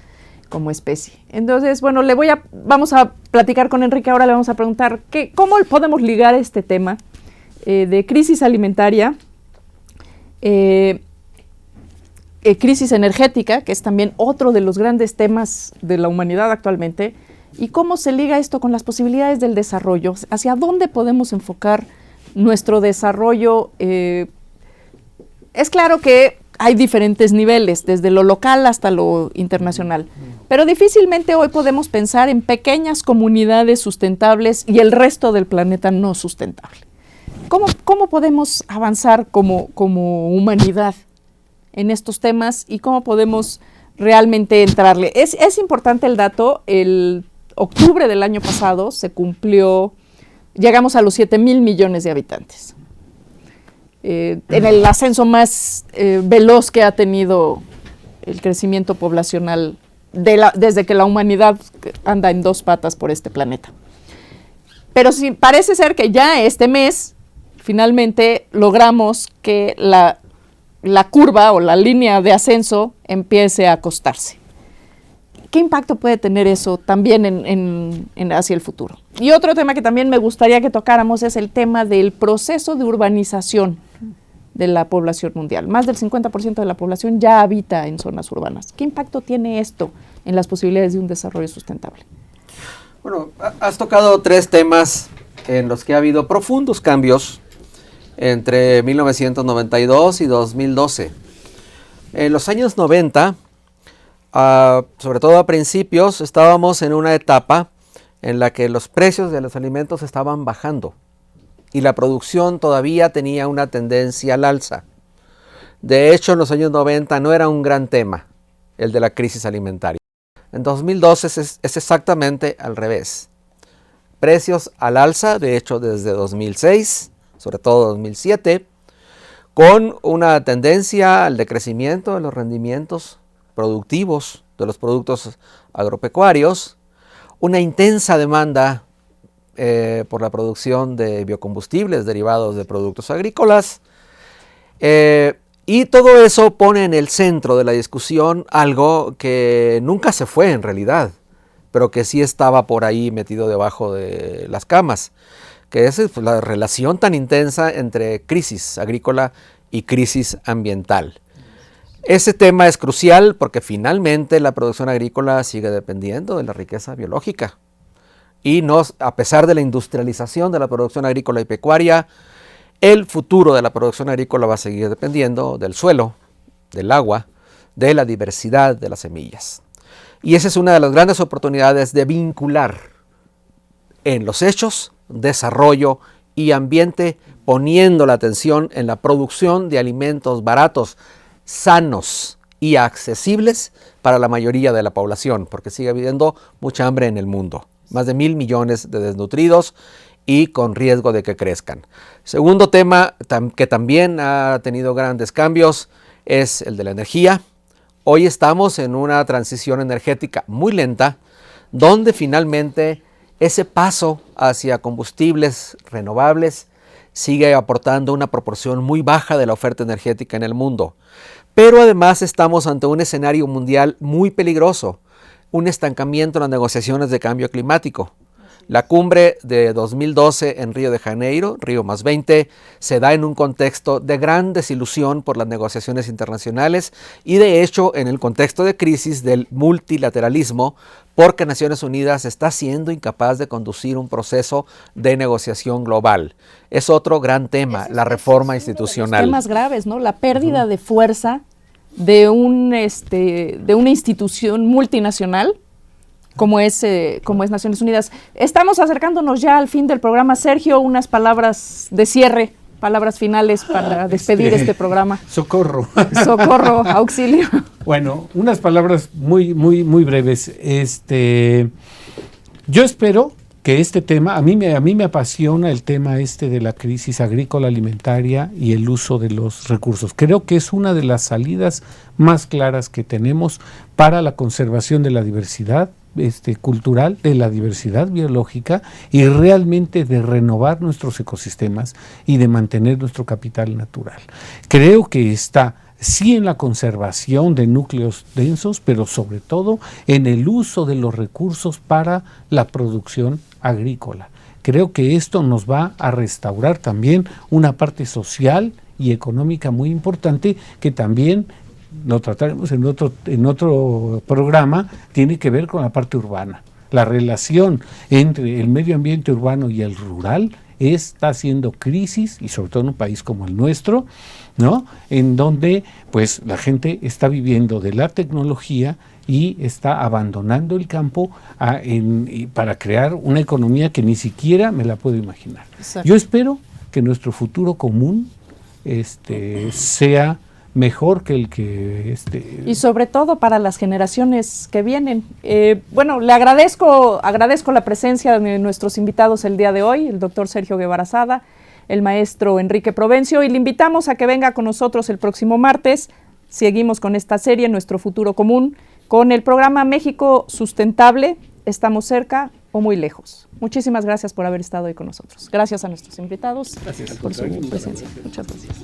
S1: como especie. Entonces, bueno, vamos a platicar con Enrique, ahora le vamos a preguntar cómo podemos ligar este tema de crisis alimentaria, crisis energética, que es también otro de los grandes temas de la humanidad actualmente, y cómo se liga esto con las posibilidades del desarrollo, hacia dónde podemos enfocar nuestro desarrollo. Es claro que hay diferentes niveles, desde lo local hasta lo internacional, pero difícilmente hoy podemos pensar en pequeñas comunidades sustentables y el resto del planeta no sustentable. ¿Cómo podemos avanzar como humanidad en estos temas y cómo podemos realmente entrarle? Es importante el dato, el octubre del año pasado llegamos a los 7,000 millones de habitantes. En el ascenso más veloz que ha tenido el crecimiento poblacional desde que la humanidad anda en dos patas por este planeta. Pero sí, parece ser que ya este mes finalmente logramos que la curva o la línea de ascenso empiece a acostarse. ¿Qué impacto puede tener eso también hacia el futuro? Y otro tema que también me gustaría que tocáramos es el tema del proceso de urbanización de la población mundial. Más del 50% de la población ya habita en zonas urbanas. ¿Qué impacto tiene esto en las posibilidades de un desarrollo sustentable?
S3: Bueno, has tocado 3 temas en los que ha habido profundos cambios entre 1992 y 2012. En los años 90, sobre todo a principios, estábamos en una etapa en la que los precios de los alimentos estaban bajando y la producción todavía tenía una tendencia al alza. De hecho, en los años 90 no era un gran tema el de la crisis alimentaria. En 2012 es exactamente al revés. Precios al alza, de hecho desde 2006, sobre todo 2007, con una tendencia al decrecimiento de los rendimientos productivos de los productos agropecuarios, una intensa demanda por la producción de biocombustibles derivados de productos agrícolas, y todo eso pone en el centro de la discusión algo que nunca se fue en realidad, pero que sí estaba por ahí metido debajo de las camas, que es pues, la relación tan intensa entre crisis agrícola y crisis ambiental. Ese tema es crucial porque finalmente la producción agrícola sigue dependiendo de la riqueza biológica. Y a pesar de la industrialización de la producción agrícola y pecuaria, el futuro de la producción agrícola va a seguir dependiendo del suelo, del agua, de la diversidad de las semillas. Y esa es una de las grandes oportunidades de vincular en los hechos desarrollo y ambiente, poniendo la atención en la producción de alimentos baratos, sanos y accesibles para la mayoría de la población, porque sigue habiendo mucha hambre en el mundo, más de 1,000 millones de desnutridos y con riesgo de que crezcan. Segundo tema que también ha tenido grandes cambios es el de la energía. Hoy estamos en una transición energética muy lenta, donde finalmente ese paso hacia combustibles renovables sigue aportando una proporción muy baja de la oferta energética en el mundo. Pero además estamos ante un escenario mundial muy peligroso, un estancamiento en las negociaciones de cambio climático. La cumbre de 2012 en Río de Janeiro, Río +20, se da en un contexto de gran desilusión por las negociaciones internacionales y de hecho en el contexto de crisis del multilateralismo, porque Naciones Unidas está siendo incapaz de conducir un proceso de negociación global. Es otro gran tema, la reforma institucional.
S1: Los temas graves, ¿no? La pérdida de fuerza de una institución multinacional como es Naciones Unidas. Estamos acercándonos ya al fin del programa. Sergio, unas palabras de cierre, palabras finales para despedir este programa.
S4: Socorro.
S1: Socorro, auxilio.
S4: Bueno, unas palabras muy breves. Yo espero que este tema, a mí me apasiona el tema de la crisis agrícola alimentaria y el uso de los recursos. Creo que es una de las salidas más claras que tenemos para la conservación de la diversidad cultural, de la diversidad biológica y realmente de renovar nuestros ecosistemas y de mantener nuestro capital natural. Creo que está sí en la conservación de núcleos densos, pero sobre todo en el uso de los recursos para la producción agrícola. Creo que esto nos va a restaurar también una parte social y económica muy importante que también lo trataremos en otro programa, tiene que ver con la parte urbana. La relación entre el medio ambiente urbano y el rural está haciendo crisis, y sobre todo en un país como el nuestro, ¿no? En donde pues la gente está viviendo de la tecnología y está abandonando el campo para crear una economía que ni siquiera me la puedo imaginar. Exacto. Yo espero que nuestro futuro común sea mejor que el que
S1: y sobre todo para las generaciones que vienen. Bueno, le agradezco la presencia de nuestros invitados el día de hoy, el doctor Sergio Guevara Sada, el maestro Enrique Provencio, y le invitamos a que venga con nosotros el próximo martes. Seguimos con esta serie, Nuestro Futuro Común, con el programa México Sustentable. ¿Estamos cerca o muy lejos? Muchísimas gracias por haber estado hoy con nosotros. Gracias a nuestros invitados por su presencia. Muchas gracias.